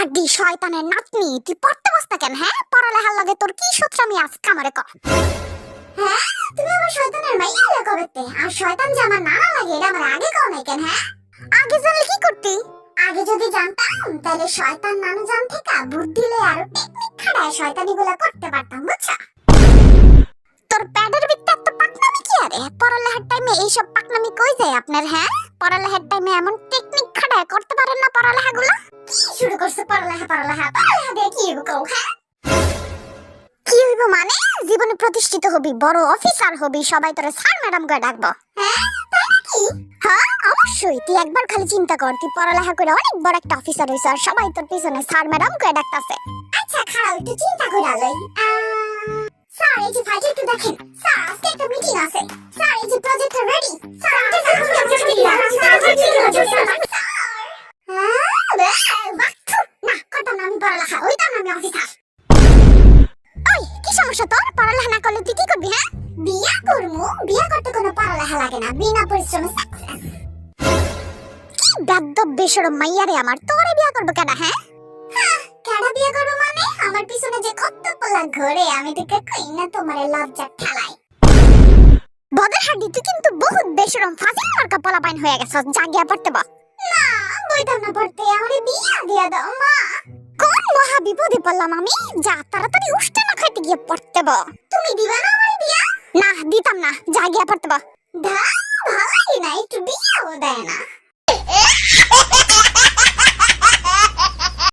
হাড্ডি শয়তানের নাতনি, তুই পড়তে বসতা কেন? হ্যাঁ, পড়ালেহার লাগে তোর কি সূত্রামি আজকে আমারে ক। হ্যাঁ, তুমি আমার শয়তানের মাইয়া হলে কবেতে? আর শয়তান যে আমার নানা লাগে এটা আমার আগে কও নাই কেন? হ্যাঁ, আগে জানলে কি করতি? আগে যদি জানতাম তাহলে শয়তান নানু জান থেকে বুদ্ধি লয়ে আরো টেকনিক খাটায় শয়তানিগুলো করতে পারতাম, বুঝছা? তোর প্যাডের ভিতরে এত পাকনামি কি আরে? পড়ালেহার টাইমে এইসব পাকনামি কই যায় আপনার? হ্যাঁ, পড়ালেহার টাইমে এমন টেকনিক খাটায় করতে পারেন না পড়ালেহাগুলো? কি শুরু করছে পড়ালেহা পড়ালেহা পড়ালেহা দিয়ে কি হইব কও? হ্যাঁ, কি হইব মানে? জীবনে প্রতিষ্ঠিত হবি, বড় অফিসার হবি, সবাই তোরে স্যার ম্যাডাম করে ডাকবো। হ্যাঁ, তাই নাকি? হ্যাঁ, অবশ্যই। তুই একবার খালি চিন্তা কর, তুই পড়ালেহা করে অনেক বড় একটা অফিসার হইছ আর সবাই তোর পিছনে স্যার ম্যাডাম করে ডাকতাছে। আচ্ছা খারাপ, একটু চিন্তা করে আলোই। স্যার, এই যে ফাইলটা একটু দেখেন। স্যার, আজকে একটা মিটিং আছে। স্যার, এই যে প্রজেক্টটা রেডি। স্যার, না করতাম না আমি পড়ালেখা, ওইতাম না আমি অফিসার। ওই কি সমস্যা তোর? পড়ালেখা না করলে তুই কি করবি? হ্যাঁ, বিয়া করমু। বিয়া করতে কোনো পড়ালেখা লাগে না, বিনা পরিশ্রমে সাকসেস। কি বেদ্দব বেশরম মাইয়া রে আমার, তোরে বিয়া করব কেন? হ্যাঁ, কেডা বিয়া করব মানে? আমার পিছনে যে কত পোলা ঘোরে, আমি তোকে কই না তোমারে লজ্জা ঠেলাই। বদের হাড্ডি, তুই কিন্তু বহুত বেশরম ফাজিল মার্কা পোলা বাইন হয়ে গেছস। জাগিয়া পড়তে বা। না, বইতাম না পড়তে, আমারে বিয়া দিয়া দাও মা। কোন মহা বিপদে পড়লাম আমি? যা তাড়াতাড়ি উষ্টা না খাইতে গিয়ে পড়তে বা। তুমি দিবা না আমারে বিয়া? না, দিতাম না, জাগিয়া পড়তে বা। ভালোই না, একটু বিয়াও দেয় না।